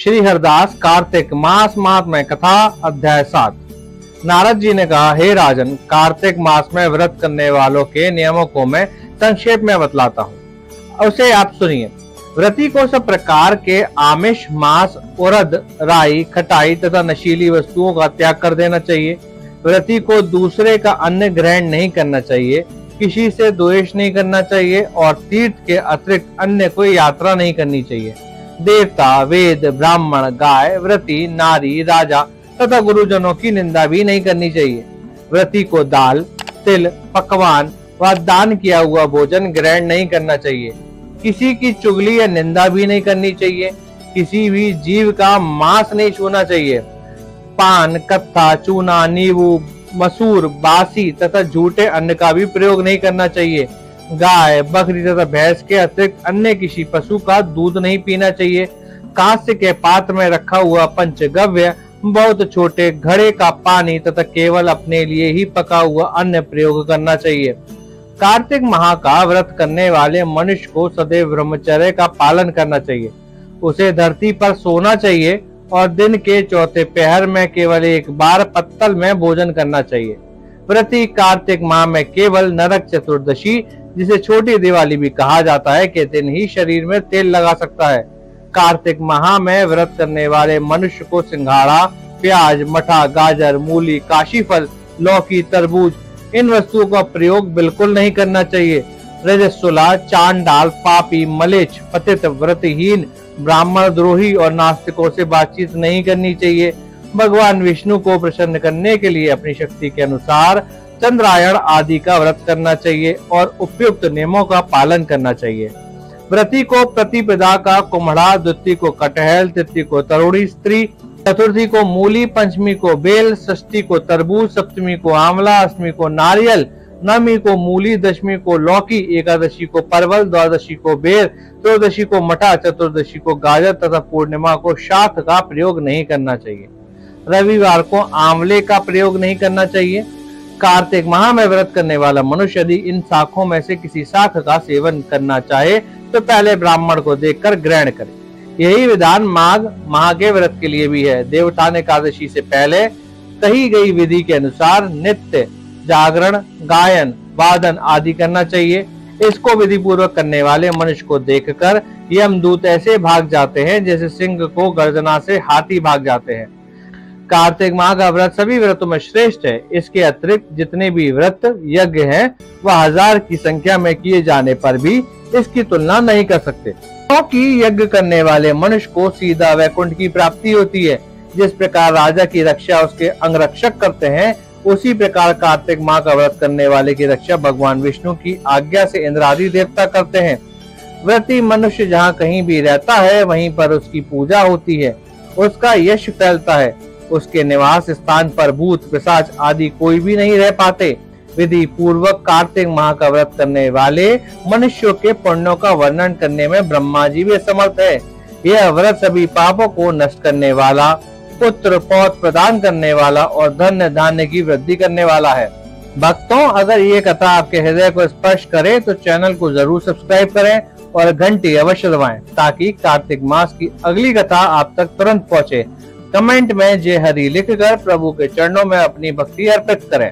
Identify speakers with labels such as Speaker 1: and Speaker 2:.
Speaker 1: श्री हरदास कार्तिक मास महात्म्य कथा अध्याय 7। नारद जी ने कहा, हे राजन, कार्तिक मास में व्रत करने वालों के नियमों को मैं संक्षेप में बतलाता हूँ, उसे आप सुनिए। व्रती को सब प्रकार के आमिष, मांस, उड़द, राई, खटाई तथा नशीली वस्तुओं का त्याग कर देना चाहिए। व्रती को दूसरे का अन्न ग्रहण नहीं करना चाहिए, किसी से द्वेष नहीं करना चाहिए और तीर्थ के अतिरिक्त अन्य कोई यात्रा नहीं करनी चाहिए। देवता, वेद, ब्राह्मण, गाय, व्रती, नारी, राजा तथा गुरुजनों की निंदा भी नहीं करनी चाहिए। व्रती को दाल, तिल, पकवान व दान किया हुआ भोजन ग्रहण नहीं करना चाहिए। किसी की चुगली या निंदा भी नहीं करनी चाहिए। किसी भी जीव का मांस नहीं छूना चाहिए। पान, कत्था, चूना, नींबू, मसूर, बासी तथा झूठे अन्न का भी प्रयोग नहीं करना चाहिए। गाय, बकरी तथा भैंस के अतिरिक्त अन्य किसी पशु का दूध नहीं पीना चाहिए। कांस्य के पात्र में रखा हुआ पंचगव्य, बहुत छोटे घड़े का पानी तथा केवल अपने लिए ही पका हुआ अन्न प्रयोग करना चाहिए। कार्तिक माह का व्रत करने वाले मनुष्य को सदैव ब्रह्मचर्य का पालन करना चाहिए। उसे धरती पर सोना चाहिए और दिन के चौथे पहर में केवल एक बार पत्तल में भोजन करना चाहिए। व्रती कार्तिक माह में केवल नरक चतुर्दशी, जिसे छोटी दिवाली भी कहा जाता है, के दिन ही शरीर में तेल लगा सकता है। कार्तिक माह में व्रत करने वाले मनुष्य को सिंघाड़ा, प्याज, मठा, गाजर, मूली, काशीफल, लौकी, तरबूज इन वस्तुओं का प्रयोग बिल्कुल नहीं करना चाहिए। रजस्वला, चांडाल, पापी, मलेच्छ, पतित, व्रतहीन, ब्राह्मण द्रोही और नास्तिकों से बातचीत नहीं करनी चाहिए। भगवान विष्णु को प्रसन्न करने के लिए अपनी शक्ति के अनुसार चंद्रायण आदि का व्रत करना चाहिए और उपयुक्त नियमों का पालन करना चाहिए। व्रती को प्रतिपदा का कुम्हड़ा, द्वितीय को कटहल, तृतीय को तरुणी स्त्री, चतुर्थी को मूली, पंचमी को बेल, षष्ठी को तरबूज, सप्तमी को आंवला, अष्टमी को नारियल, नवमी को मूली, दशमी को लौकी, एकादशी को परवल, द्वादशी को बेर, त्रयोदशी को मठा, चतुर्दशी को गाजर तथा पूर्णिमा को शाक का प्रयोग नहीं करना चाहिए। रविवार को आंवले का प्रयोग नहीं करना चाहिए। कार्तिक माह में व्रत करने वाला मनुष्य यदि इन शाखों में से किसी शाख का सेवन करना चाहे तो पहले ब्राह्मण को देखकर ग्रहण करे। यही विधान माघ माह के व्रत के लिए भी है। देवोत्थान एकादशी से पहले कही गई विधि के अनुसार नित्य जागरण, गायन, वादन आदि करना चाहिए। इसको विधि पूर्वक करने वाले मनुष्य को देखकर यमदूत ऐसे भाग जाते हैं जैसे सिंह को गर्जना से हाथी भाग जाते हैं। कार्तिक माह का व्रत सभी व्रतों में श्रेष्ठ है। इसके अतिरिक्त जितने भी व्रत यज्ञ हैं, वह 1000 की संख्या में किए जाने पर भी इसकी तुलना नहीं कर सकते, क्योंकि यज्ञ करने वाले मनुष्य को सीधा वैकुंठ की प्राप्ति होती है। जिस प्रकार राजा की रक्षा उसके अंगरक्षक करते हैं, उसी प्रकार कार्तिक माह का व्रत करने वाले की रक्षा भगवान विष्णु की आज्ञा से इंद्रादि देवता करते हैं। व्रती मनुष्य जहाँ कहीं भी रहता है, वहीं पर उसकी पूजा होती है, उसका यश फैलता है। उसके निवास स्थान पर भूत, पिशाच आदि कोई भी नहीं रह पाते। विधि पूर्वक कार्तिक माह का व्रत करने वाले मनुष्यों के पुण्यों का वर्णन करने में ब्रह्मा जी भी समर्थ है। यह व्रत सभी पापों को नष्ट करने वाला, पुत्र पौत्र प्रदान करने वाला और धन धान्य की वृद्धि करने वाला है। भक्तों, अगर ये कथा आपके हृदय को स्पर्श करे तो चैनल को जरूर सब्सक्राइब करें और घंटी अवश्य दबाएं, ताकि कार्तिक मास की अगली कथा आप तक तुरंत पहुंचे। कमेंट में जय हरि लिखकर प्रभु के चरणों में अपनी भक्ति अर्पित करें।